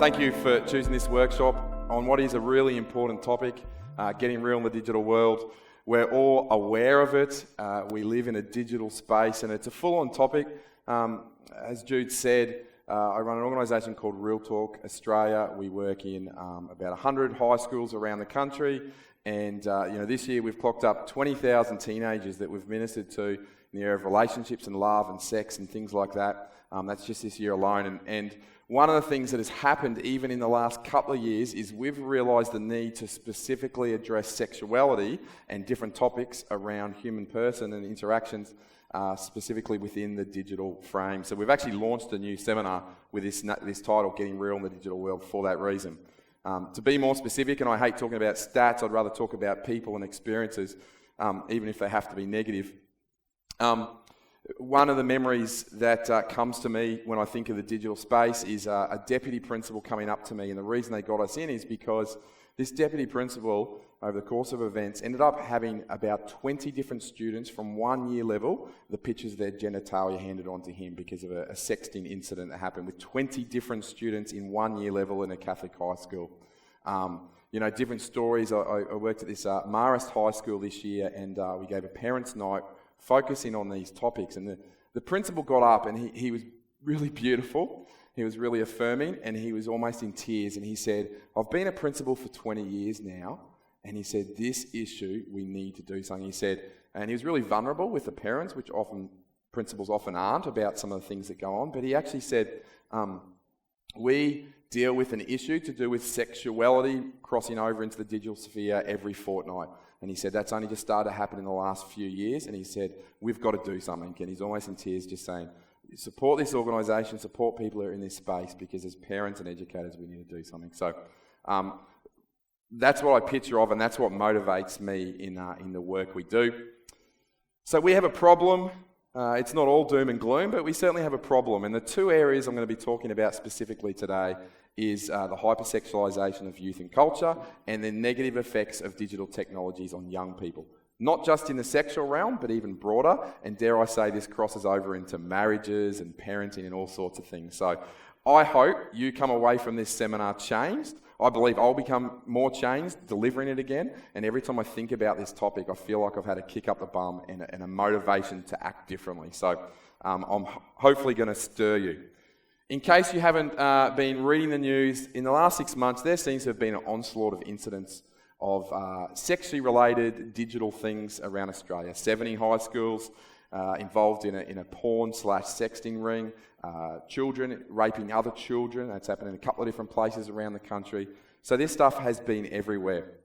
Thank you for choosing this workshop on what is a really important topic, getting real in the digital world. We're all aware of it. We live in a digital space and it's a full-on topic. As Jude said, I run an organisation called Real Talk Australia. We work in about 100 high schools around the country, and this year we've clocked up 20,000 teenagers that we've ministered to in the area of relationships and love and sex and things like that. That's just this year alone. And one of the things that has happened even in the last couple of years is we've realised the need to specifically address sexuality and different topics around human person and interactions, specifically within the digital frame. So we've actually launched a new seminar with this title, Getting Real in the Digital World, for that reason. To be more specific, and I hate talking about stats, I'd rather talk about people and experiences, even if they have to be negative. One of the memories that comes to me when I think of the digital space is a deputy principal coming up to me, and the reason they got us in is because this deputy principal, over the course of events, ended up having about 20 different students from 1 year level, the pictures of their genitalia handed on to him because of a sexting incident that happened with 20 different students in 1 year level in a Catholic high school. Different stories. I worked at this Marist High School this year, and we gave a parents' night focusing on these topics. And the principal got up, and he was really beautiful. He was really affirming, and he was almost in tears. And he said, "I've been a principal for 20 years now." And he said, "This issue, we need to do something." He said, and he was really vulnerable with the parents, which principals often aren't, about some of the things that go on. But he actually said, we deal with an issue to do with sexuality crossing over into the digital sphere every fortnight. And he said, that's only just started to happen in the last few years. And he said, we've got to do something. And he's almost in tears just saying, support this organisation, support people who are in this space, because as parents and educators, we need to do something. So that's what I picture of, and that's what motivates me in the work we do. So we have a problem. It's not all doom and gloom, but we certainly have a problem. And the two areas I'm going to be talking about specifically today is the hypersexualisation of youth and culture and the negative effects of digital technologies on young people. Not just in the sexual realm, but even broader. And dare I say, this crosses over into marriages and parenting and all sorts of things. So I hope you come away from this seminar changed. I believe I'll become more changed delivering it again. And every time I think about this topic, I feel like I've had a kick up the bum and a motivation to act differently. So I'm hopefully going to stir you. In case you haven't been reading the news, in the last 6 months, there seems to have been an onslaught of incidents of sexually related digital things around Australia. 70 high schools involved in a porn/sexting ring, children raping other children. That's happened in a couple of different places around the country. So this stuff has been everywhere.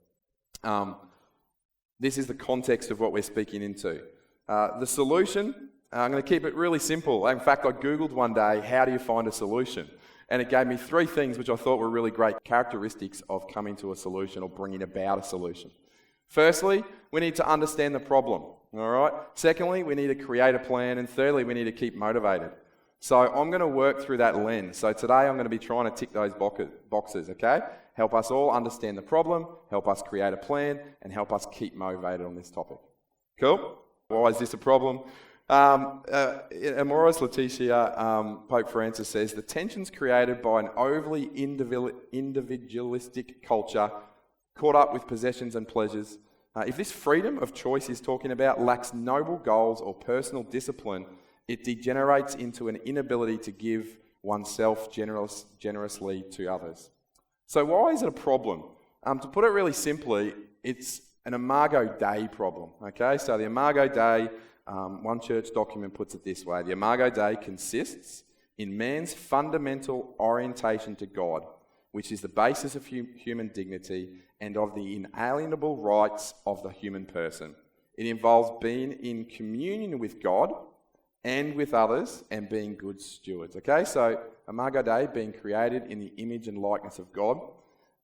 This is the context of what we're speaking into. The solution, I'm going to keep it really simple. In fact, I Googled one day, how do you find a solution? And it gave me 3 things which I thought were really great characteristics of coming to a solution or bringing about a solution. Firstly, we need to understand the problem. All right. Secondly, we need to create a plan. And thirdly, we need to keep motivated. So I'm going to work through that lens. So today I'm going to be trying to tick those boxes, okay? Help us all understand the problem, help us create a plan, and help us keep motivated on this topic. Cool? Why is this a problem? Amoris Laetitia, Pope Francis says, the tensions created by an overly individualistic culture caught up with possessions and pleasures. If this freedom of choice he's talking about lacks noble goals or personal discipline, it degenerates into an inability to give oneself generously to others. So why is it a problem? To put it really simply, it's an Imago Dei problem. Okay, so the Imago Dei, one church document puts it this way: the Imago Dei consists in man's fundamental orientation to God, which is the basis of human dignity and of the inalienable rights of the human person. It involves being in communion with God and with others and being good stewards. Okay, so Imago Dei, being created in the image and likeness of God.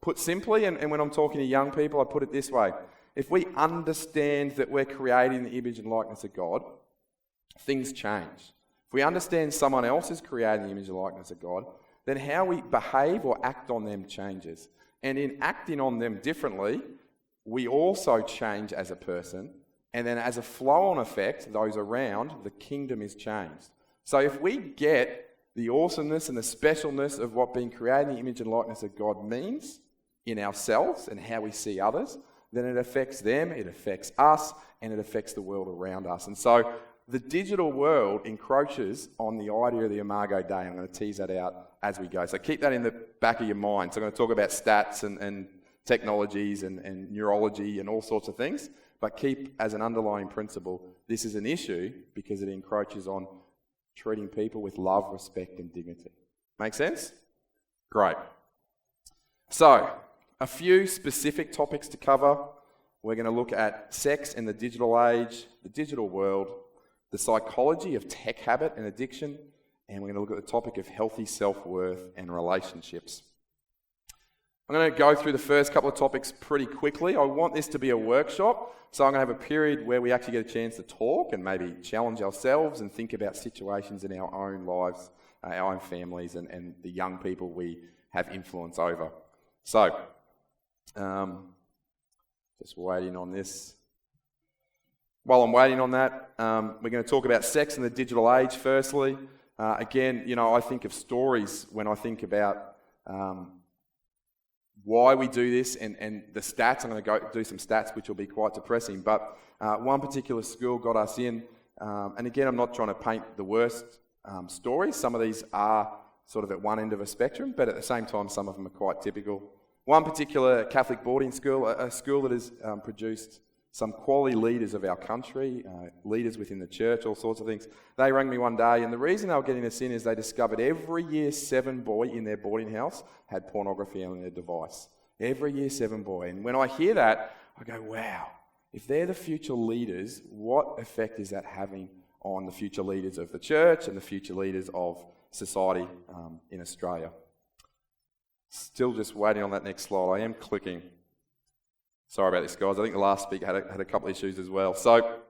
Put simply, and when I'm talking to young people, I put it this way: if we understand that we're created in the image and likeness of God, things change. If we understand someone else is created in the image and likeness of God, then how we behave or act on them changes. And in acting on them differently, we also change as a person. And then as a flow-on effect, those around, the kingdom is changed. So if we get the awesomeness and the specialness of what being created in the image and likeness of God means in ourselves and how we see others, then it affects them, it affects us, and it affects the world around us. And so the digital world encroaches on the idea of the Imago Dei. I'm going to tease that out as we go. So keep that in the back of your mind. So I'm going to talk about stats and technologies and neurology and all sorts of things, but keep as an underlying principle, this is an issue because it encroaches on treating people with love, respect, and dignity. Make sense? Great. So, a few specific topics to cover. We're going to look at sex in the digital age, the digital world, the psychology of tech habit and addiction, and we're going to look at the topic of healthy self-worth and relationships. I'm going to go through the first couple of topics pretty quickly. I want this to be a workshop, so I'm going to have a period where we actually get a chance to talk and maybe challenge ourselves and think about situations in our own lives, our own families, and the young people we have influence over. So, just waiting on this. While I'm waiting on that, we're going to talk about sex in the digital age firstly. Again, I think of stories when I think about why we do this and the stats. I'm going to go do some stats which will be quite depressing, but one particular school got us in, and again, I'm not trying to paint the worst stories. Some of these are sort of at one end of a spectrum, but at the same time, some of them are quite typical. One particular Catholic boarding school, a school that has produced some quality leaders of our country, leaders within the church, all sorts of things. They rang me one day, and the reason they were getting us in is they discovered every year 7 boy in their boarding house had pornography on their device. Every year 7 boy. And when I hear that, I go, wow, if they're the future leaders, what effect is that having on the future leaders of the church and the future leaders of society in Australia? Still just waiting on that next slide. I am clicking. Sorry about this, guys. I think the last speaker had a couple of issues as well. So,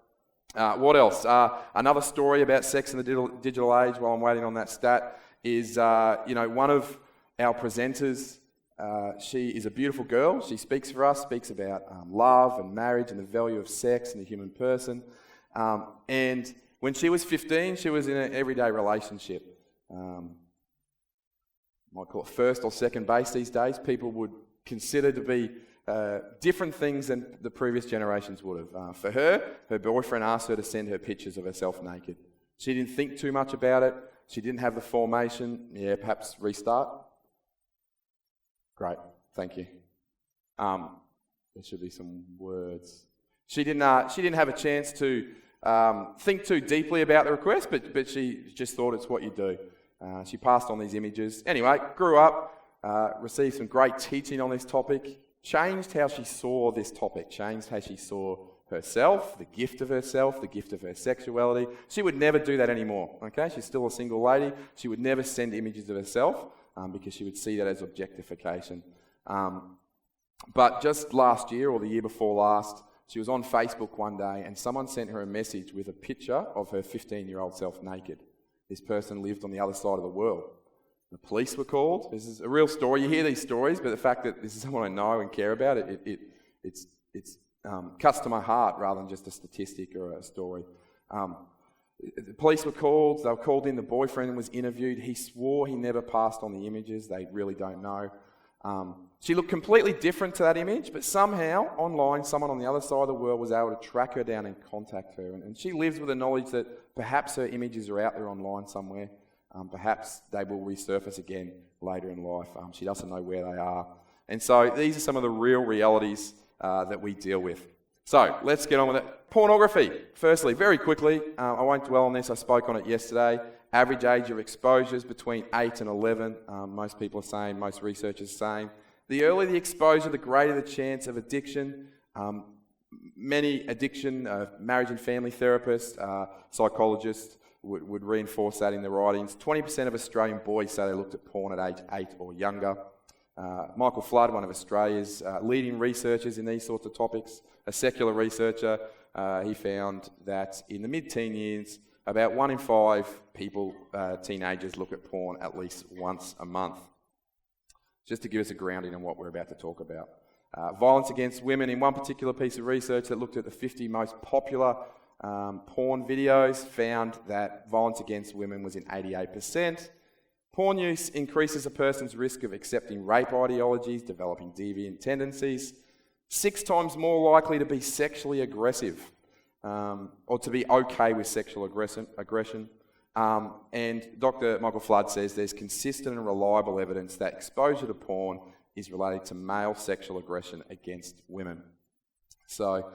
what else? Another story about sex in the digital age, while I'm waiting on that stat, is, one of our presenters, she is a beautiful girl. She speaks for us, speaks about love and marriage and the value of sex and the human person. And when she was 15, she was in an everyday relationship. Might call it first or second base these days. People would consider to be different things than the previous generations would have. For her boyfriend asked her to send her pictures of herself naked. She didn't think too much about it. She didn't have the formation. Yeah, perhaps restart. Great, thank you. There should be some words. She didn't have a chance to think too deeply about the request, but she just thought it's what you do. She passed on these images. Anyway, grew up, received some great teaching on this topic, changed how she saw this topic, changed how she saw herself, the gift of her sexuality. She would never do that anymore, okay? She's still a single lady. She would never send images of herself because she would see that as objectification. But just last year or the year before last, she was on Facebook one day and someone sent her a message with a picture of her 15-year-old self naked. This person lived on the other side of the world. The police were called. This is a real story. You hear these stories, but the fact that this is someone I know and care about, it's cuts to my heart rather than just a statistic or a story. The police were called. They were called in. The boyfriend was interviewed. He swore he never passed on the images. They really don't know. She looked completely different to that image, but somehow, online, someone on the other side of the world was able to track her down and contact her. And she lives with the knowledge that perhaps her images are out there online somewhere. Perhaps they will resurface again later in life. She doesn't know where they are. And so these are some of the real realities that we deal with. So let's get on with it. Pornography. Firstly, very quickly, I won't dwell on this. I spoke on it yesterday. Average age of exposure is between 8 and 11. Most people are saying, most researchers are saying. The earlier the exposure, the greater the chance of addiction. Many addiction, marriage and family therapists, psychologists would reinforce that in their writings. 20% of Australian boys say they looked at porn at age 8 or younger. Michael Flood, one of Australia's leading researchers in these sorts of topics, a secular researcher, he found that in the mid-teen years, about 1 in 5 people, teenagers, look at porn at least once a month. Just to give us a grounding on what we're about to talk about. Violence against women, in one particular piece of research that looked at the 50 most popular porn videos, found that violence against women was in 88%. Porn use increases a person's risk of accepting rape ideologies, developing deviant tendencies, 6 times more likely to be sexually aggressive, or to be okay with sexual aggression. And Dr. Michael Flood says there's consistent and reliable evidence that exposure to porn is related to male sexual aggression against women. So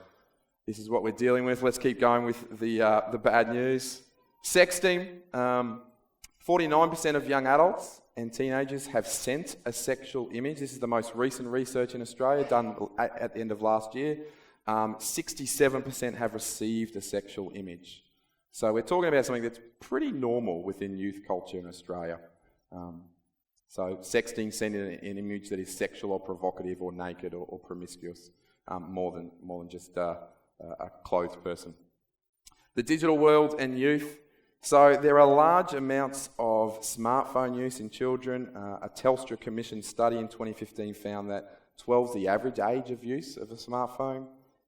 this is what we're dealing with. Let's keep going with the bad news. Sexting. 49% of young adults and teenagers have sent a sexual image. This is the most recent research in Australia done at the end of last year. 67% have received a sexual image. So we're talking about something that's pretty normal within youth culture in Australia. So sexting, sending an image that is sexual or provocative or naked or promiscuous, more than just a clothed person. The digital world and youth. So there are large amounts of smartphone use in children. A Telstra commissioned study in 2015 found that 12 is the average age of use of a smartphone.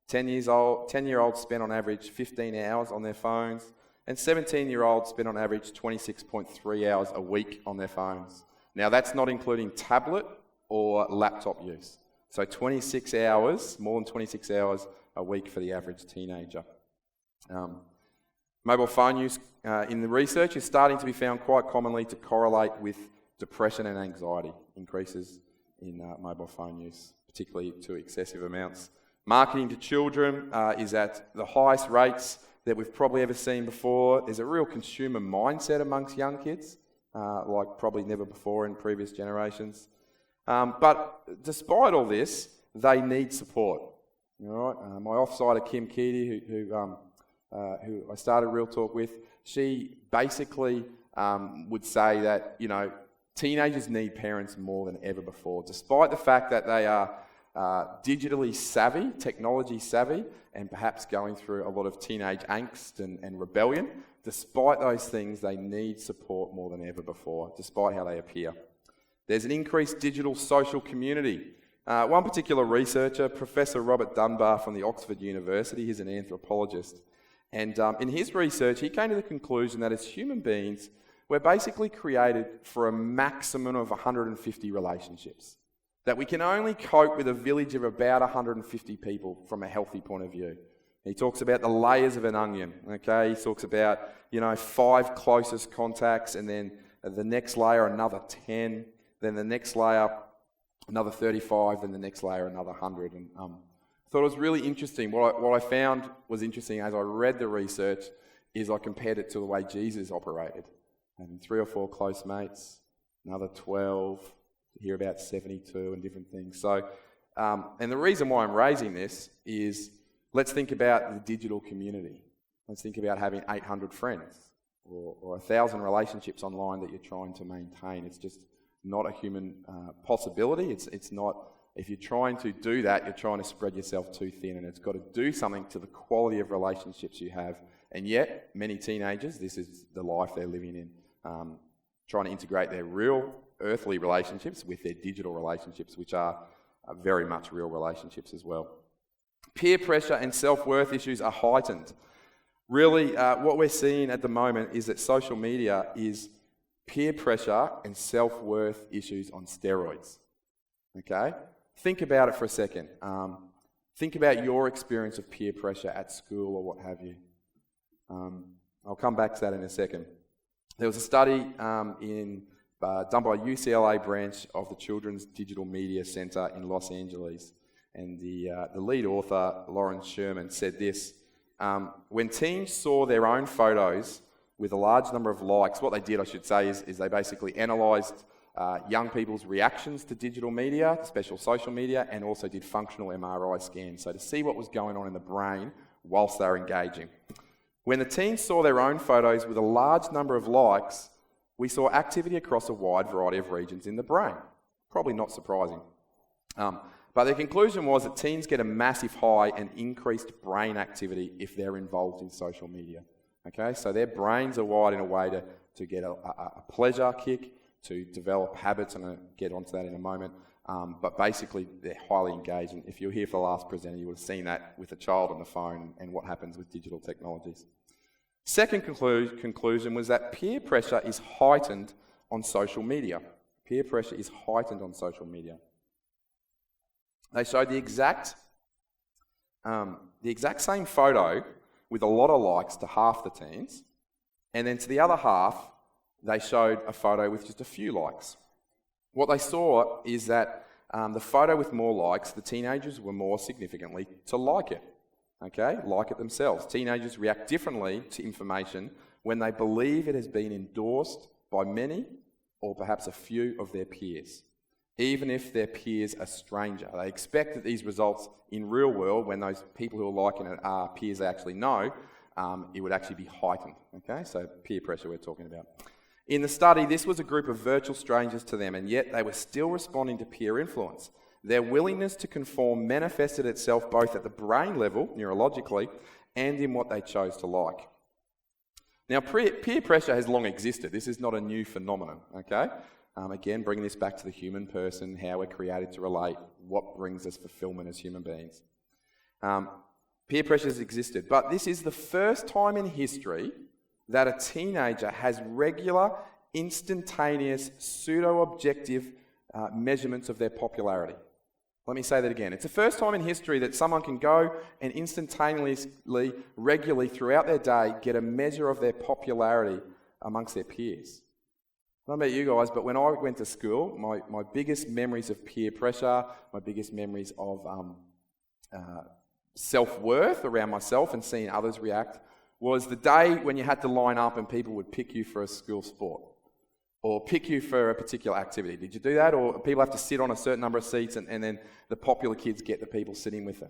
10-year-olds spend on average 15 hours on their phones, and 17-year-olds spend on average 26.3 hours a week on their phones. Now that's not including tablet or laptop use. So 26 hours, more than 26 hours a week for the average teenager. Mobile phone use in the research is starting to be found quite commonly to correlate with depression and anxiety, increases in mobile phone use, particularly to excessive amounts. Marketing to children is at the highest rates that we've probably ever seen before. There's a real consumer mindset amongst young kids, like probably never before in previous generations. But despite all this, they need support. All right? My off-sider, Kim Keedy, who I started Real Talk with, she basically would say that, teenagers need parents more than ever before, despite the fact that they are digitally savvy, technology savvy, and perhaps going through a lot of teenage angst and rebellion. Despite those things, they need support more than ever before, despite how they appear. There's an increased digital social community. One particular researcher, Professor Robert Dunbar from the Oxford University, he's an anthropologist, and in his research, he came to the conclusion that as human beings, we're basically created for a maximum of 150 relationships. That we can only cope with a village of about 150 people from a healthy point of view. He talks about the layers of an onion, okay? He talks about, 5 closest contacts, and then the next layer, another 10, then the next layer, another 35, then the next layer, another 100. And I thought it was really interesting. What I found was interesting as I read the research is I compared it to the way Jesus operated. And 3 or 4 close mates, another 12, hear about 72 and different things. So, and the reason why I'm raising this is let's think about the digital community. Let's think about having 800 friends or 1,000 relationships online that you're trying to maintain. It's just not a human possibility. It's not. If you're trying to do that, you're trying to spread yourself too thin, and it's got to do something to the quality of relationships you have. And yet, many teenagers, this is the life they're living in, trying to integrate their real earthly relationships with their digital relationships, which are very much real relationships as well. Peer pressure and self-worth issues are heightened. Really, what we're seeing at the moment is that social media is peer pressure and self-worth issues on steroids. Okay? Think about it for a second. Think about your experience of peer pressure at school or what have you. I'll come back to that in a second. There was a study done by UCLA branch of the Children's Digital Media Center in Los Angeles. And the lead author, Lauren Sherman, said this: when teens saw their own photos with a large number of likes, what they did, I should say, is they basically analysed young people's reactions to digital media, special social media, and also did functional MRI scans, so to see what was going on in the brain whilst they were engaging. When the teens saw their own photos with a large number of likes, we saw activity across a wide variety of regions in the brain. Probably not surprising. But the conclusion was that teens get a massive high and increased brain activity if they're involved in social media. Okay, so their brains are wired in a way to get a pleasure kick, to develop habits, and I'll get onto that in a moment. But basically, they're highly engaged. And if you're here for the last presenter, you would have seen that with a child on the phone and what happens with digital technologies. Second conclusion was that peer pressure is heightened on social media. Peer pressure is heightened on social media. They showed the exact same photo with a lot of likes to half the teens, and then to the other half, they showed a photo with just a few likes. What they saw is that the photo with more likes, the teenagers were more significantly to like it. Okay, like it themselves. Teenagers react differently to information when they believe it has been endorsed by many or perhaps a few of their peers, even if their peers are stranger. They expect that these results in real world, when those people who are liking it are peers they actually know, it would actually be heightened. Okay, so peer pressure we're talking about. In the study, this was a group of virtual strangers to them, and yet they were still responding to peer influence. Their willingness to conform manifested itself both at the brain level, neurologically, and in what they chose to like. Now, peer pressure has long existed. This is not a new phenomenon, okay? Again, bringing this back to the human person, how we're created to relate, what brings us fulfillment as human beings. Peer pressure has existed, but this is the first time in history that a teenager has regular, instantaneous, pseudo-objective measurements of their popularity. Let me say that again. It's the first time in history that someone can go and instantaneously, regularly, throughout their day, get a measure of their popularity amongst their peers. I don't know about you guys, but when I went to school, my biggest memories of peer pressure, my biggest memories of self-worth around myself and seeing others react, was the day when you had to line up and people would pick you for a school sport or pick you for a particular activity. Did you do that? Or people have to sit on a certain number of seats and then the popular kids get the people sitting with them.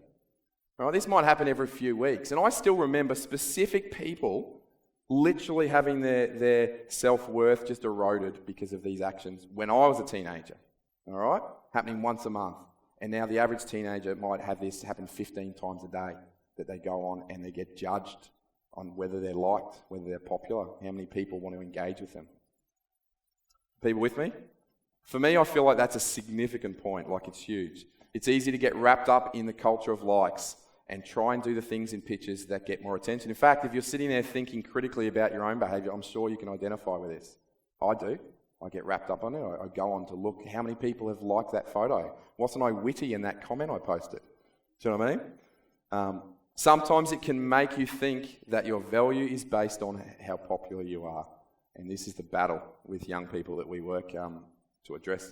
All right, this might happen every few weeks. And I still remember specific people literally having their self-worth just eroded because of these actions when I was a teenager. All right? Happening once a month. And now the average teenager might have this happen 15 times a day, that they go on and they get judged on whether they're liked, whether they're popular, how many people want to engage with them. People with me? For me, I feel like that's a significant point, like it's huge. It's easy to get wrapped up in the culture of likes and try and do the things in pictures that get more attention. In fact, if you're sitting there thinking critically about your own behaviour, I'm sure you can identify with this. I do. I get wrapped up on it. I go on to look, how many people have liked that photo? Wasn't I witty in that comment I posted? Do you know what I mean? Sometimes it can make you think that your value is based on how popular you are. And this is the battle with young people that we work to address.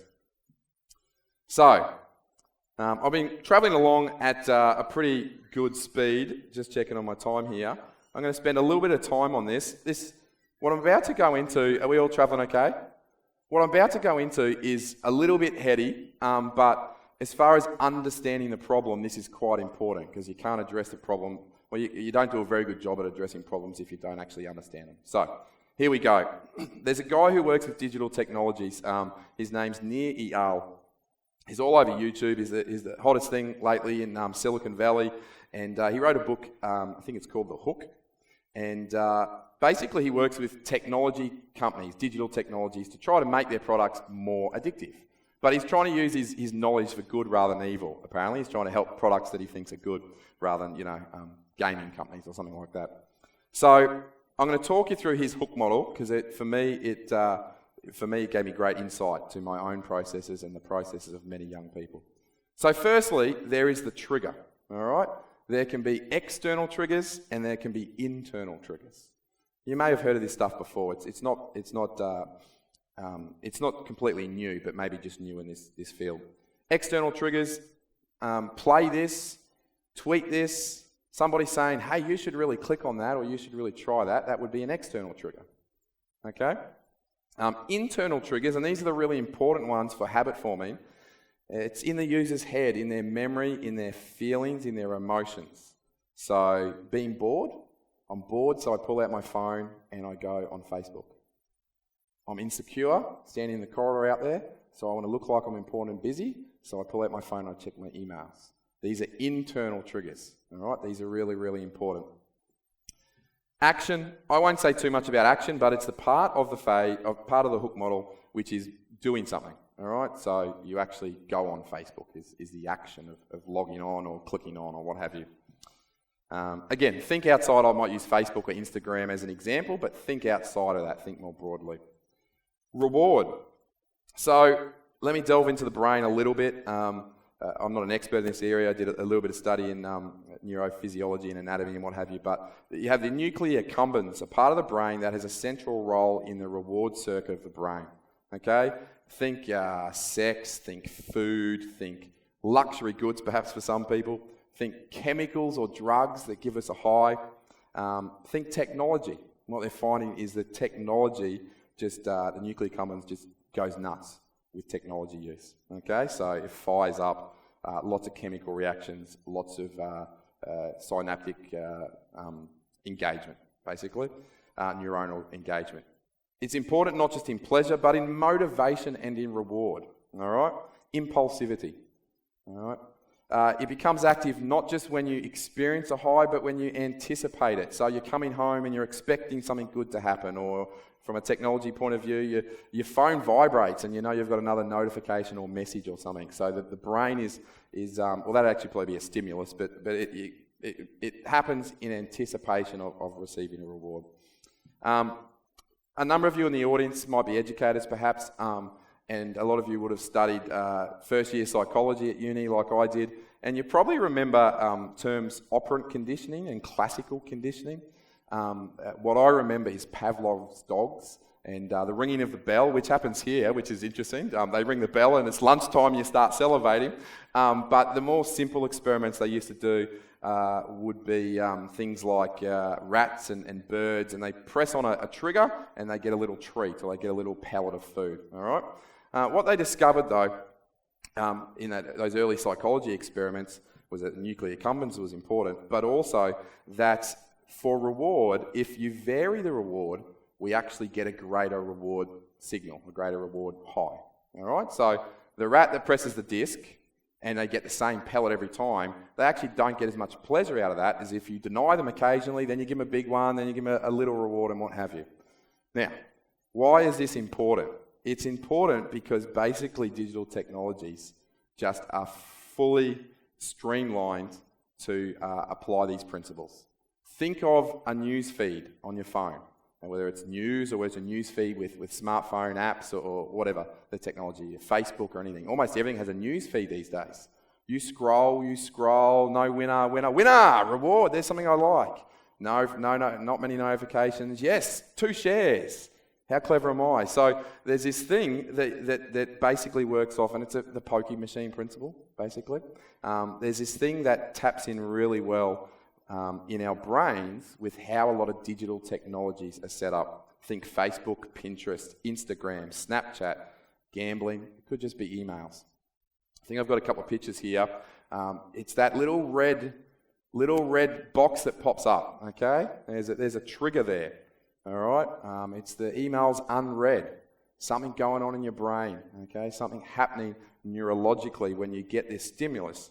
So, I've been travelling along at a pretty good speed, just checking on my time here. I'm going to spend a little bit of time on this. What I'm about to go into, are we all travelling okay? What I'm about to go into is a little bit heady, but as far as understanding the problem, this is quite important because you can't address the problem, well, you don't do a very good job at addressing problems if you don't actually understand them. So, here we go. There's a guy who works with digital technologies. His name's Ninnes. He's all over YouTube. He's the hottest thing lately in Silicon Valley. And he wrote a book, I think it's called The Hook. And basically he works with technology companies, digital technologies, to try to make their products more addictive. But he's trying to use his knowledge for good rather than evil, apparently. He's trying to help products that he thinks are good rather than, gaming companies or something like that. So I'm going to talk you through his hook model because for me it gave me great insight to my own processes and the processes of many young people. So firstly, there is the trigger, all right? There can be external triggers and there can be internal triggers. You may have heard of this stuff before. It's not completely new, but maybe just new in this field. External triggers, play this, tweet this, somebody saying, hey, you should really click on that or you should really try that. That would be an external trigger, okay? Internal triggers, and these are the really important ones for habit forming. It's in the user's head, in their memory, in their feelings, in their emotions. So being bored, I'm bored, so I pull out my phone and I go on Facebook. I'm insecure, standing in the corridor out there, so I want to look like I'm important and busy, so I pull out my phone and I check my emails. These are internal triggers, all right? These are really, really important. Action, I won't say too much about action, but it's the part of the hook model which is doing something, all right? So you actually go on Facebook is the action of logging on or clicking on or what have you. Again, think outside. I might use Facebook or Instagram as an example, but think outside of that, think more broadly. Reward. So let me delve into the brain a little bit. I'm not an expert in this area. I did a little bit of study in neurophysiology and anatomy and what have you, but you have the nuclear accumbens, a part of the brain that has a central role in the reward circuit of the brain. Okay? Think sex, think food, think luxury goods perhaps for some people, think chemicals or drugs that give us a high, think technology. What they're finding is that technology, the nuclear accumbens just goes nuts with technology use. Okay, so it fires up lots of chemical reactions, lots of synaptic engagement, basically, neuronal engagement. It's important not just in pleasure, but in motivation and in reward. All right, impulsivity. All right, it becomes active not just when you experience a high, but when you anticipate it. So you're coming home and you're expecting something good to happen, or from a technology point of view, your phone vibrates and you know you've got another notification or message or something. So that the brain is well, that'd actually probably be a stimulus, but it happens in anticipation of receiving a reward. A number of you in the audience might be educators perhaps, and a lot of you would have studied first year psychology at uni like I did, and you probably remember terms operant conditioning and classical conditioning. What I remember is Pavlov's dogs and the ringing of the bell, which happens here, which is interesting. They ring the bell and it's lunchtime, you start salivating. But the more simple experiments they used to do would be things like rats and birds, and they press on a trigger and they get a little treat or they get a little pellet of food. All right. What they discovered though in those early psychology experiments was that nuclear accumbens was important, but also that for reward, if you vary the reward, we actually get a greater reward signal, a greater reward high. All right. So the rat that presses the disc and they get the same pellet every time, they actually don't get as much pleasure out of that as if you deny them occasionally, then you give them a big one, then you give them a little reward and what have you. Now, why is this important? It's important because basically digital technologies just are fully streamlined to apply these principles. Think of a news feed on your phone, and whether it's news or whether it's a news feed with smartphone apps or whatever, the technology, Facebook or anything. Almost everything has a news feed these days. You scroll, no winner, reward, there's something I like. No, not many notifications. Yes, 2 shares. How clever am I? So there's this thing that basically works off, and it's the pokey machine principle, basically. There's this thing that taps in really well in our brains with how a lot of digital technologies are set up. Think Facebook, Pinterest, Instagram, Snapchat, gambling. It could just be emails. I think I've got a couple of pictures here. It's that little red box that pops up. Okay, there's a trigger there. All right, it's the emails unread. Something going on in your brain. Okay, something happening neurologically when you get this stimulus.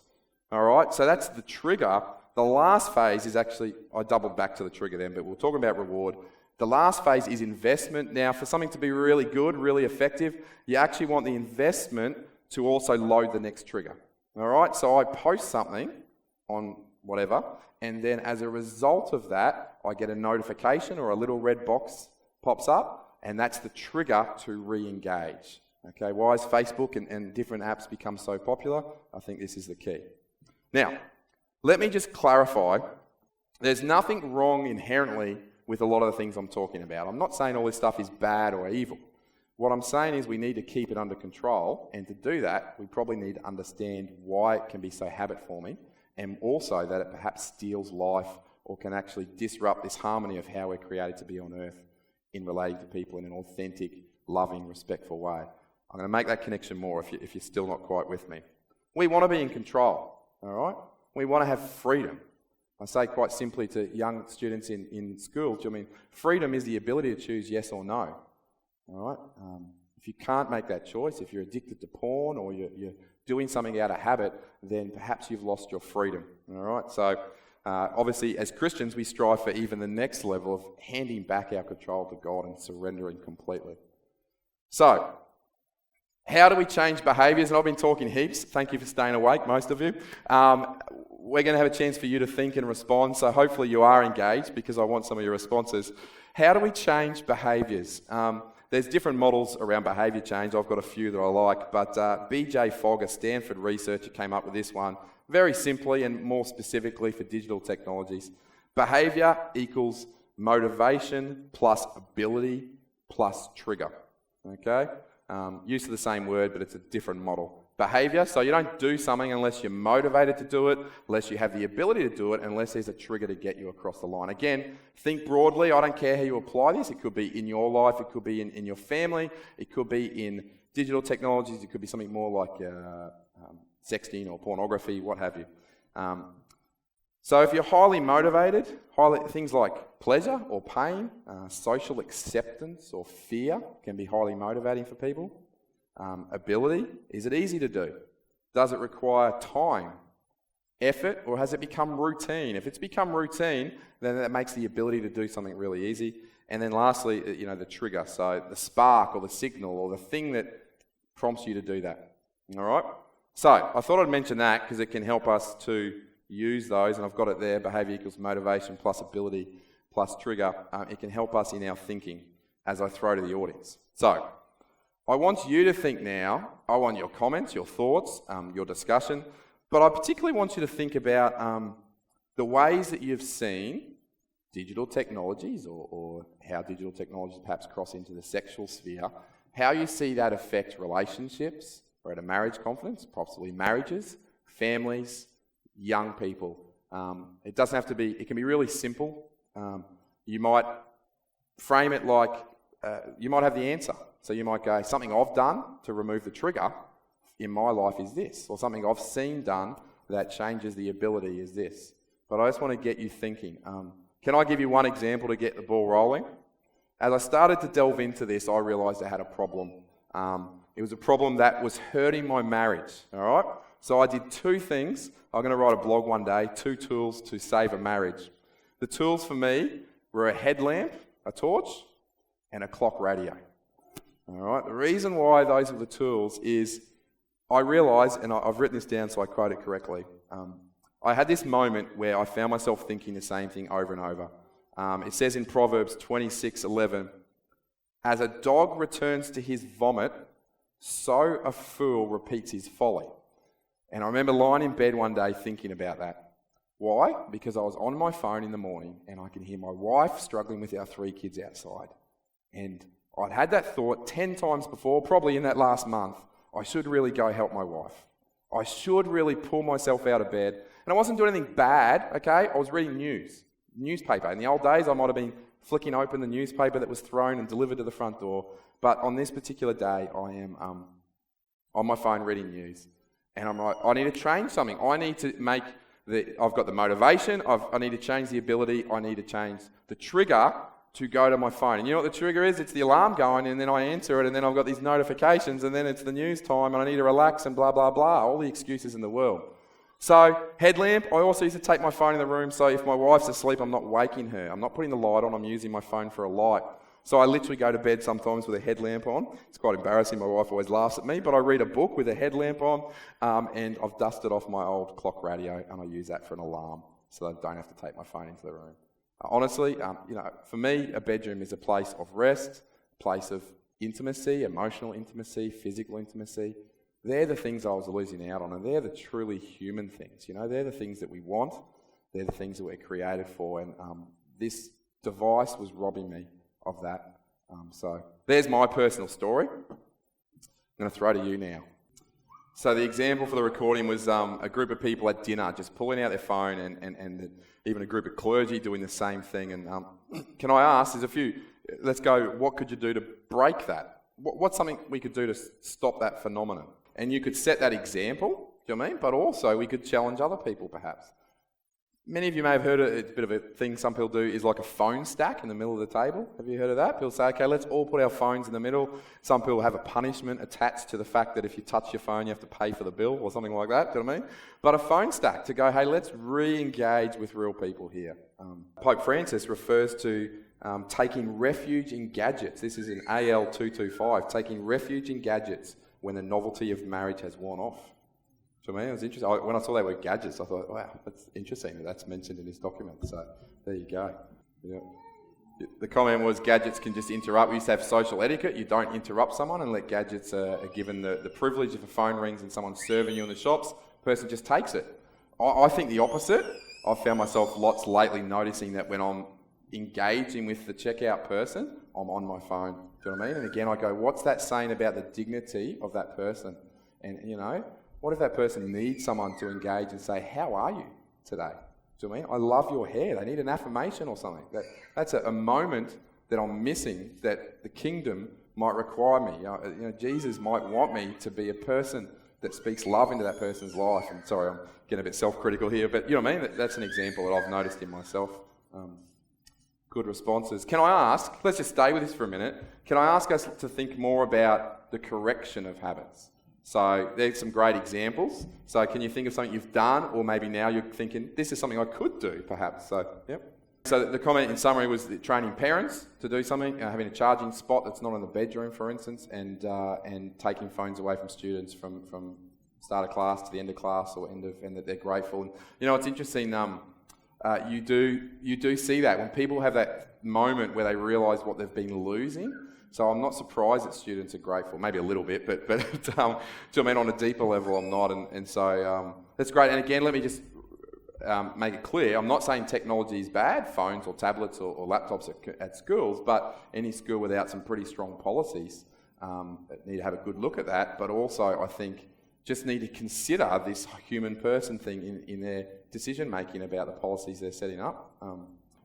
All right, so that's the trigger. The last phase is actually, I doubled back to the trigger then, but we're talking about reward. The last phase is investment. Now, for something to be really good, really effective, you actually want the investment to also load the next trigger. All right, so I post something on whatever, and then as a result of that, I get a notification or a little red box pops up, and that's the trigger to re-engage. Okay, why has Facebook and different apps become so popular? I think this is the key. Now, let me just clarify, there's nothing wrong inherently with a lot of the things I'm talking about. I'm not saying all this stuff is bad or evil. What I'm saying is we need to keep it under control, and to do that, we probably need to understand why it can be so habit-forming, and also that it perhaps steals life or can actually disrupt this harmony of how we're created to be on earth in relating to people in an authentic, loving, respectful way. I'm going to make that connection more if you're still not quite with me. We want to be in control, all right? We want to have freedom. I say quite simply to young students in school, freedom is the ability to choose yes or no. All right? If you can't make that choice, if you're addicted to porn or you're doing something out of habit, then perhaps you've lost your freedom. All right? So obviously, as Christians, we strive for even the next level of handing back our control to God and surrendering completely. So, how do we change behaviours? And I've been talking heaps. Thank you for staying awake, most of you. We're going to have a chance for you to think and respond, so hopefully you are engaged because I want some of your responses. How do we change behaviours? There's different models around behaviour change. I've got a few that I like, but B.J. Fogg, a Stanford researcher, came up with this one very simply and more specifically for digital technologies. Behaviour equals motivation plus ability plus trigger. Okay? Use of the same word, but it's a different model. Behaviour, so you don't do something unless you're motivated to do it, unless you have the ability to do it, unless there's a trigger to get you across the line. Again, think broadly. I don't care how you apply this. It could be in your life, it could be in your family, it could be in digital technologies, it could be something more like sexting or pornography, what have you. So if you're highly motivated, things like pleasure or pain, social acceptance or fear can be highly motivating for people. Ability, is it easy to do? Does it require time, effort, or has it become routine? If it's become routine, then that makes the ability to do something really easy. And then lastly, the trigger, so the spark or the signal or the thing that prompts you to do that. All right? So I thought I'd mention that because it can help us to use those, and I've got it there, behaviour equals motivation plus ability plus trigger. It can help us in our thinking as I throw to the audience. So I want you to think now. I want your comments, your thoughts, your discussion, but I particularly want you to think about the ways that you've seen digital technologies or how digital technologies perhaps cross into the sexual sphere, how you see that affect relationships. We're at a marriage conference, possibly marriages, families, young people. It doesn't have to be, it can be really simple. You might frame it like, you might have the answer. So you might go, something I've done to remove the trigger in my life is this, or something I've seen done that changes the ability is this. But I just want to get you thinking. Can I give you one example to get the ball rolling? As I started to delve into this, I realised I had a problem. It was a problem that was hurting my marriage, all right? So I did two things. I'm going to write a blog one day, 2 tools to save a marriage. The tools for me were a headlamp, a torch, and a clock radio. All right. The reason why those are the tools is I realised, and I've written this down so I quote it correctly, I had this moment where I found myself thinking the same thing over and over. It says in Proverbs 26:11, as a dog returns to his vomit, so a fool repeats his folly. And I remember lying in bed one day thinking about that. Why? Because I was on my phone in the morning and I can hear my wife struggling with our 3 kids outside. And I'd had that thought 10 times before, probably in that last month, I should really go help my wife. I should really pull myself out of bed. And I wasn't doing anything bad, okay? I was reading newspaper. In the old days, I might have been flicking open the newspaper that was thrown and delivered to the front door. But on this particular day, I am on my phone reading news. And I'm like, I need to change something. I need to make I've got the motivation, I need to change the ability, I need to change the trigger to go to my phone. And you know what the trigger is? It's the alarm going, and then I answer it, and then I've got these notifications, and then it's the news time, and I need to relax, and blah, blah, blah. All the excuses in the world. So, headlamp, I also used to take my phone in the room, so if my wife's asleep, I'm not waking her. I'm not putting the light on, I'm using my phone for a light. So I literally go to bed sometimes with a headlamp on. It's quite embarrassing, my wife always laughs at me, but I read a book with a headlamp on, and I've dusted off my old clock radio, and I use that for an alarm, so I don't have to take my phone into the room. Honestly, for me, a bedroom is a place of rest, a place of intimacy, emotional intimacy, physical intimacy. They're the things I was losing out on, and they're the truly human things. They're the things that we want. They're the things that we're created for, and this device was robbing me of that. So there's my personal story. I'm going to throw to you now. So the example for the recording was a group of people at dinner just pulling out their phone, and even a group of clergy doing the same thing. And can I ask, there's a few, let's go, what could you do to break that? What's something we could do to stop that phenomenon? And you could set that example, do you know what I mean? But also we could challenge other people perhaps. Many of you may have heard it's a bit of a thing some people do, is like a phone stack in the middle of the table. Have you heard of that? People say, okay, let's all put our phones in the middle. Some people have a punishment attached to the fact that if you touch your phone, you have to pay for the bill or something like that, do you know what I mean? But a phone stack to go, hey, let's re-engage with real people here. Pope Francis refers to taking refuge in gadgets. This is in AL 225, taking refuge in gadgets when the novelty of marriage has worn off. To me, it was interesting. When I saw that word gadgets, I thought, wow, that's interesting that that's mentioned in this document. So there you go. Yeah. The comment was gadgets can just interrupt. We used to have social etiquette. You don't interrupt someone and let gadgets are given the privilege. If a phone rings and someone's serving you in the shops, the person just takes it. I think the opposite. I've found myself lots lately noticing that when I'm engaging with the checkout person, I'm on my phone. Do you know what I mean? And again, I go, what's that saying about the dignity of that person? And, what if that person needs someone to engage and say, how are you today? Do you know what I mean? I love your hair. They need an affirmation or something. That's a moment that I'm missing that the kingdom might require me. Jesus might want me to be a person that speaks love into that person's life. And sorry, I'm getting a bit self-critical here, but you know what I mean? That's an example that I've noticed in myself. Good responses. Can I ask, let's just stay with this for a minute, can I ask us to think more about the correction of habits? So there's some great examples. So can you think of something you've done, or maybe now you're thinking, this is something I could do, perhaps? So, yep. So the comment in summary was training parents to do something, having a charging spot that's not in the bedroom, for instance, and taking phones away from students from start of class to the end of class or and that they're grateful. And it's interesting. You do see that when people have that moment where they realise what they've been losing. So I'm not surprised that students are grateful, maybe a little bit, but on a deeper level I'm not, and so that's great. And again, let me just make it clear, I'm not saying technology is bad, phones or tablets or laptops at schools, but any school without some pretty strong policies need to have a good look at that, but also I think just need to consider this human person thing in their decision making about the policies they're setting up.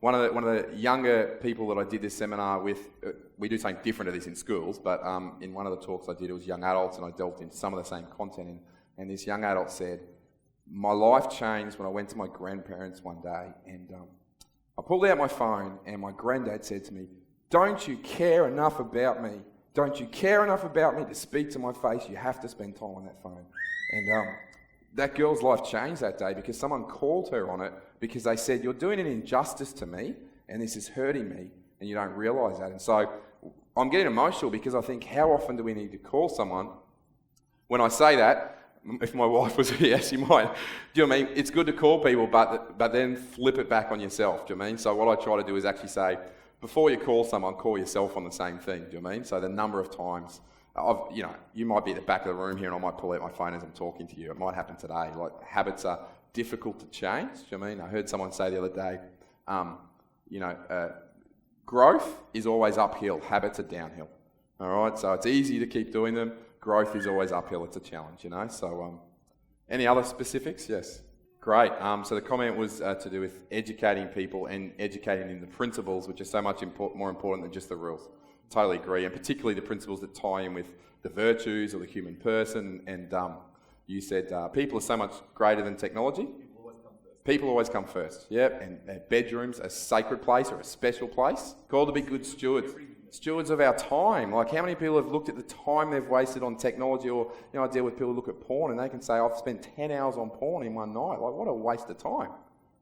One of the younger people that I did this seminar with, we do something different to this in schools, but in one of the talks I did, it was young adults, and I delved into some of the same content, and this young adult said, my life changed when I went to my grandparents one day, and I pulled out my phone, and my granddad said to me, don't you care enough about me? Don't you care enough about me to speak to my face? You have to spend time on that phone. And that girl's life changed that day because someone called her on it because they said, you're doing an injustice to me and this is hurting me and you don't realise that. And so I'm getting emotional because I think, how often do we need to call someone? When I say that, if my wife was here, she might. Do you know what I mean? It's good to call people, but then flip it back on yourself. Do you know what I mean? So what I try to do is actually say, before you call someone, call yourself on the same thing. Do you know what I mean? So the number of times, you might be at the back of the room here and I might pull out my phone as I'm talking to you. It might happen today. Like, habits are difficult to change. Do you know what I mean? I heard someone say the other day, growth is always uphill. Habits are downhill. All right? So it's easy to keep doing them. Growth is always uphill. It's a challenge, So any other specifics? Yes. Great. So the comment was to do with educating people and educating in the principles, which are so much more important than just the rules. Totally agree, and particularly the principles that tie in with the virtues of the human person. And you said people are so much greater than technology. People always come first. Yep, and their bedroom's a sacred place or a special place. Called to be good stewards of our time. Like, how many people have looked at the time they've wasted on technology? Or, I deal with people who look at porn and they can say, I've spent 10 hours on porn in one night. Like, what a waste of time.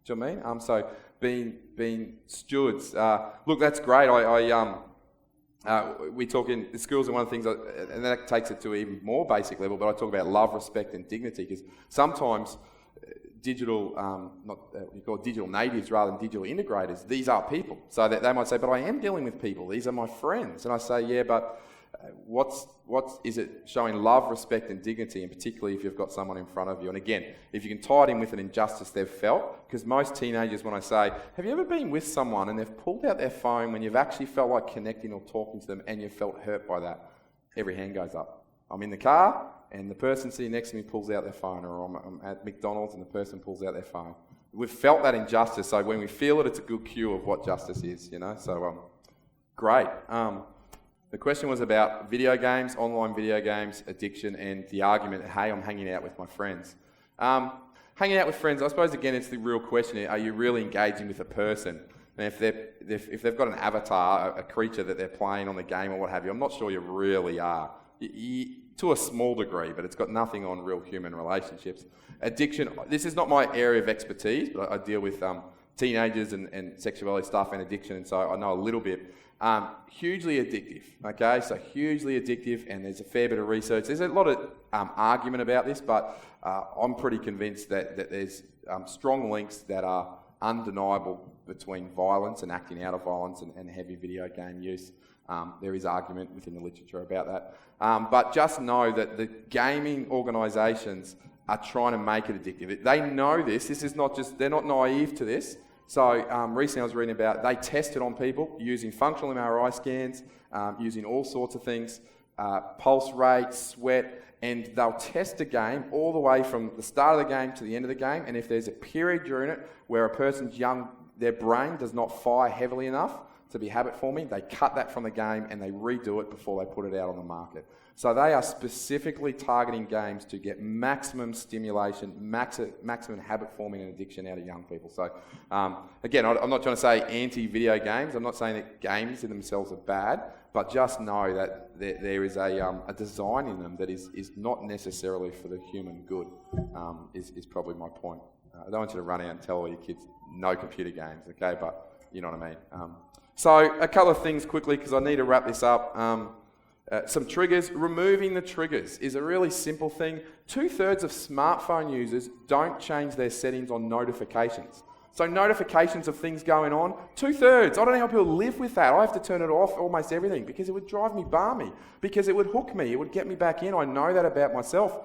Do you know what I mean? So being stewards. Look, that's great. We talk in the schools, and one of the things, and that takes it to an even more basic level, but I talk about love, respect and dignity, because sometimes digital natives rather than digital integrators, these are people. So that they might say, but I am dealing with people, these are my friends. And I say, yeah, but what is it showing love, respect and dignity, and particularly if you've got someone in front of you? And again, if you can tie it in with an injustice they've felt, because most teenagers, when I say, have you ever been with someone and they've pulled out their phone when you've actually felt like connecting or talking to them and you felt hurt by that? Every hand goes up. I'm in the car and the person sitting next to me pulls out their phone, or I'm at McDonald's and the person pulls out their phone. We've felt that injustice, so when we feel it, it's a good cue of what justice is, So, great. The question was about video games, online video games, addiction, and the argument, hey, I'm hanging out with my friends. Hanging out with friends, I suppose, again, it's the real question. Are you really engaging with a person? And if they've got an avatar, a creature that they're playing on the game or what have you, I'm not sure you really are. To a small degree, but it's got nothing on real human relationships. Addiction, this is not my area of expertise, but I deal with teenagers and sexuality stuff and addiction, and so I know a little bit. Hugely addictive, okay? So hugely addictive, and there's a fair bit of research. There's a lot of argument about this, but I'm pretty convinced that there's strong links that are undeniable between violence and acting out of violence and heavy video game use. There is argument within the literature about that. But just know that the gaming organisations are trying to make it addictive. They know this. This is not just, they're not naive to this. So recently I was reading about, they tested on people using functional MRI scans, using all sorts of things, pulse rate, sweat, and they'll test a game all the way from the start of the game to the end of the game, and if there's a period during it where a person's their brain does not fire heavily enough to be habit forming, they cut that from the game and they redo it before they put it out on the market. So they are specifically targeting games to get maximum stimulation, maximum habit forming and addiction out of young people. So again, I'm not trying to say anti-video games. I'm not saying that games in themselves are bad, but just know that there is a design in them that is not necessarily for the human good, is probably my point. I don't want you to run out and tell all your kids no computer games, okay? But you know what I mean. So a couple of things quickly, because I need to wrap this up. Some triggers. Removing the triggers is a really simple thing. 2/3 of smartphone users don't change their settings on notifications. So notifications of things going on, 2/3. I don't know how people live with that. I have to turn it off almost everything because it would drive me balmy, because it would hook me, it would get me back in. I know that about myself.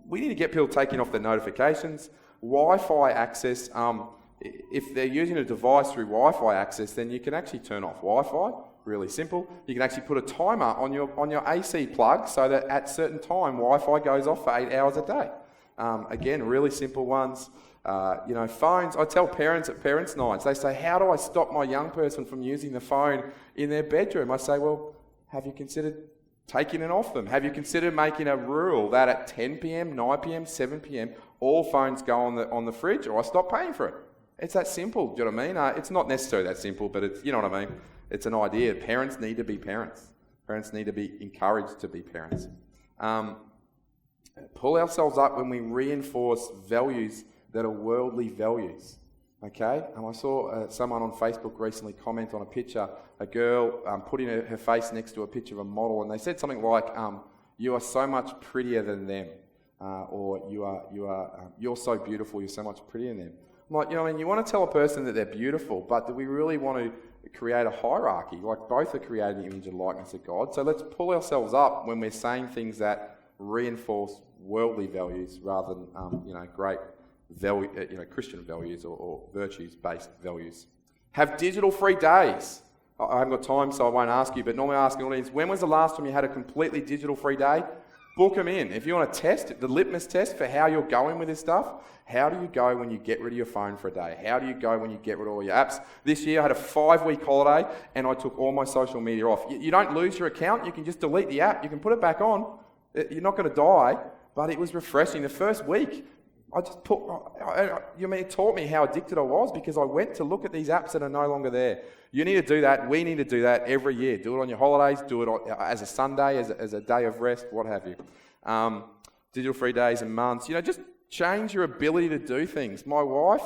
We need to get people taking off their notifications. Wi-Fi access. If they're using a device through Wi-Fi access, then you can actually turn off Wi-Fi. Really simple. You can actually put a timer on your AC plug so that at certain time Wi-Fi goes off for 8 hours a day. Again, really simple ones. Phones. I tell parents at parents' nights, they say, how do I stop my young person from using the phone in their bedroom? I say, well, have you considered taking it off them? Have you considered making a rule that at 10 p.m, 9 p.m, 7 p.m, all phones go on the fridge, or I stop paying for it? It's that simple. Do you know what I mean? It's not necessarily that simple, but it's, you know what I mean? It's an idea. Parents need to be parents. Parents need to be encouraged to be parents. Pull ourselves up when we reinforce values that are worldly values. Okay? I saw someone on Facebook recently comment on a picture, a girl putting her face next to a picture of a model, and they said something like, you are so much prettier than them, or you're so beautiful, you're so much prettier than them. I'm like, you want to tell a person that they're beautiful, but do we really want to create a hierarchy? Like, both are created in the image and likeness of God. So let's pull ourselves up when we're saying things that reinforce worldly values rather than, great value, Christian values or virtues-based values. Have digital-free days. I haven't got time, so I won't ask you, but normally I ask an audience, when was the last time you had a completely digital-free day? Book them in. If you want to test, the litmus test for how you're going with this stuff, how do you go when you get rid of your phone for a day? How do you go when you get rid of all your apps? This year I had a 5-week holiday and I took all my social media off. You don't lose your account, you can just delete the app, you can put it back on. You're not going to die, but it was refreshing. The first week, it taught me how addicted I was because I went to look at these apps that are no longer there. You need to do that. We need to do that every year. Do it on your holidays. Do it as a Sunday, as a day of rest, what have you. Digital-free days and months. Just change your ability to do things. My wife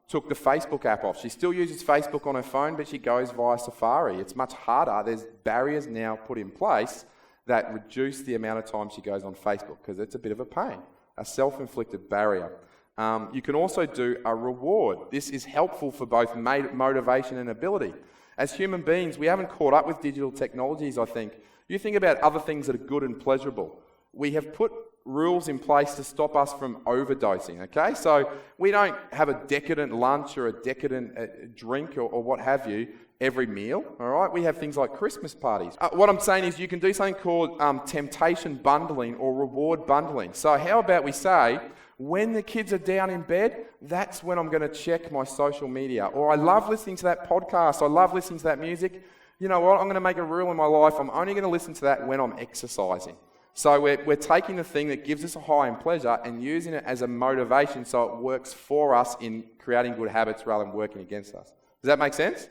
took the Facebook app off. She still uses Facebook on her phone, but she goes via Safari. It's much harder. There's barriers now put in place that reduce the amount of time she goes on Facebook because it's a bit of a pain. A self-inflicted barrier. You can also do a reward. This is helpful for both motivation and ability. As human beings, we haven't caught up with digital technologies, I think. You think about other things that are good and pleasurable. We have put rules in place to stop us from overdosing, okay? So we don't have a decadent lunch or a decadent drink or what have you every meal, all right? We have things like Christmas parties. What I'm saying is you can do something called temptation bundling or reward bundling. So how about we say, when the kids are down in bed, that's when I'm going to check my social media. Or I love listening to that podcast. I love listening to that music. You know what? I'm going to make a rule in my life. I'm only going to listen to that when I'm exercising. So we're taking the thing that gives us a high and pleasure and using it as a motivation so it works for us in creating good habits rather than working against us. Does that make sense?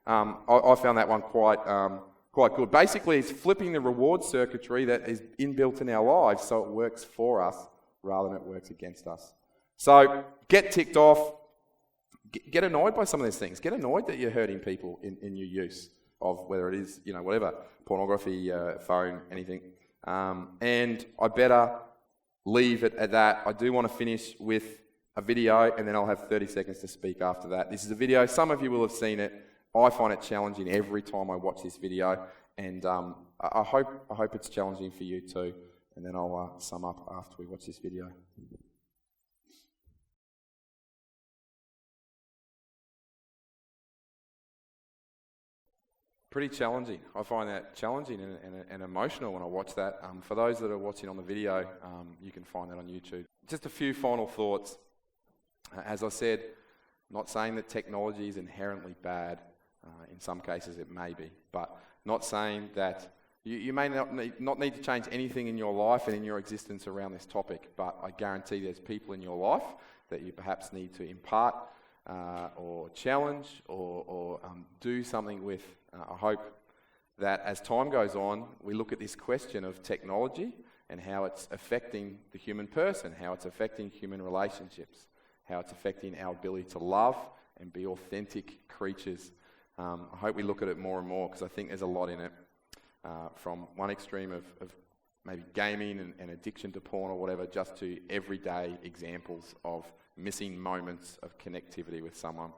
I found that one quite good. Basically, it's flipping the reward circuitry that is inbuilt in our lives so it works for us rather than it works against us. So get ticked off. Get annoyed by some of these things. Get annoyed that you're hurting people in your use of whether it is, whatever, pornography, phone, anything. And I better leave it at that. I do want to finish with a video, and then I'll have 30 seconds to speak after that. This is a video. Some of you will have seen it. I find it challenging every time I watch this video, and I hope it's challenging for you too. And then I'll sum up after we watch this video. Pretty challenging. I find that challenging and emotional when I watch that. For those that are watching on the video, you can find that on YouTube. Just a few final thoughts. As I said, not saying that technology is inherently bad. In some cases it may be, but not saying that you may not need to change anything in your life and in your existence around this topic, but I guarantee there's people in your life that you perhaps need to impart or challenge or do something with. I hope that as time goes on, we look at this question of technology and how it's affecting the human person, how it's affecting human relationships, how it's affecting our ability to love and be authentic creatures. I hope we look at it more and more, because I think there's a lot in it, from one extreme of maybe gaming and addiction to porn or whatever, just to everyday examples of missing moments of connectivity with someone.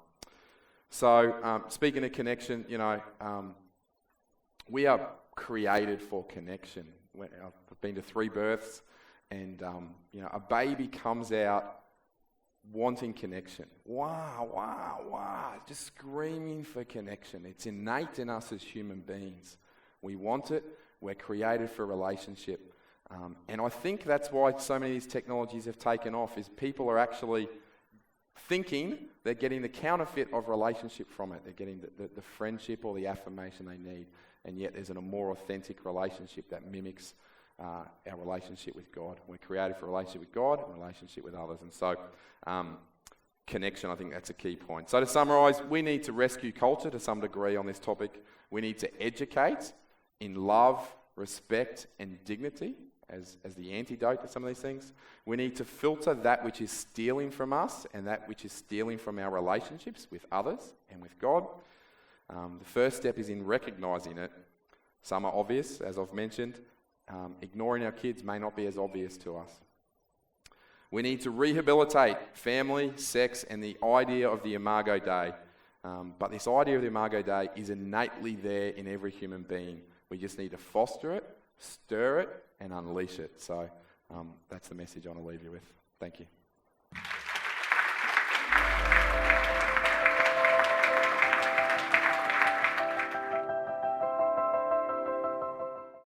So, speaking of connection, we are created for connection. I've been to 3 births, and a baby comes out wanting connection. Wow, just screaming for connection. It's innate in us as human beings. We want it. We're created for relationship. And I think that's why so many of these technologies have taken off, is people are actually thinking they're getting the counterfeit of relationship from it. They're getting the friendship or the affirmation they need, and yet there's a more authentic relationship that mimics our relationship with God. We're created for a relationship with God and a relationship with others. And so connection, I think that's a key point. So to summarise, we need to rescue culture to some degree on this topic. We need to educate in love, respect and dignity as the antidote to some of these things. We need to filter that which is stealing from us and that which is stealing from our relationships with others and with God. The first step is in recognising it. Some are obvious, as I've mentioned. Ignoring our kids may not be as obvious to us. We need to rehabilitate family, sex, and the idea of the Imago Dei. But this idea of the Imago Dei is innately there in every human being. We just need to foster it, stir it, and unleash it. So that's the message I want to leave you with. Thank you.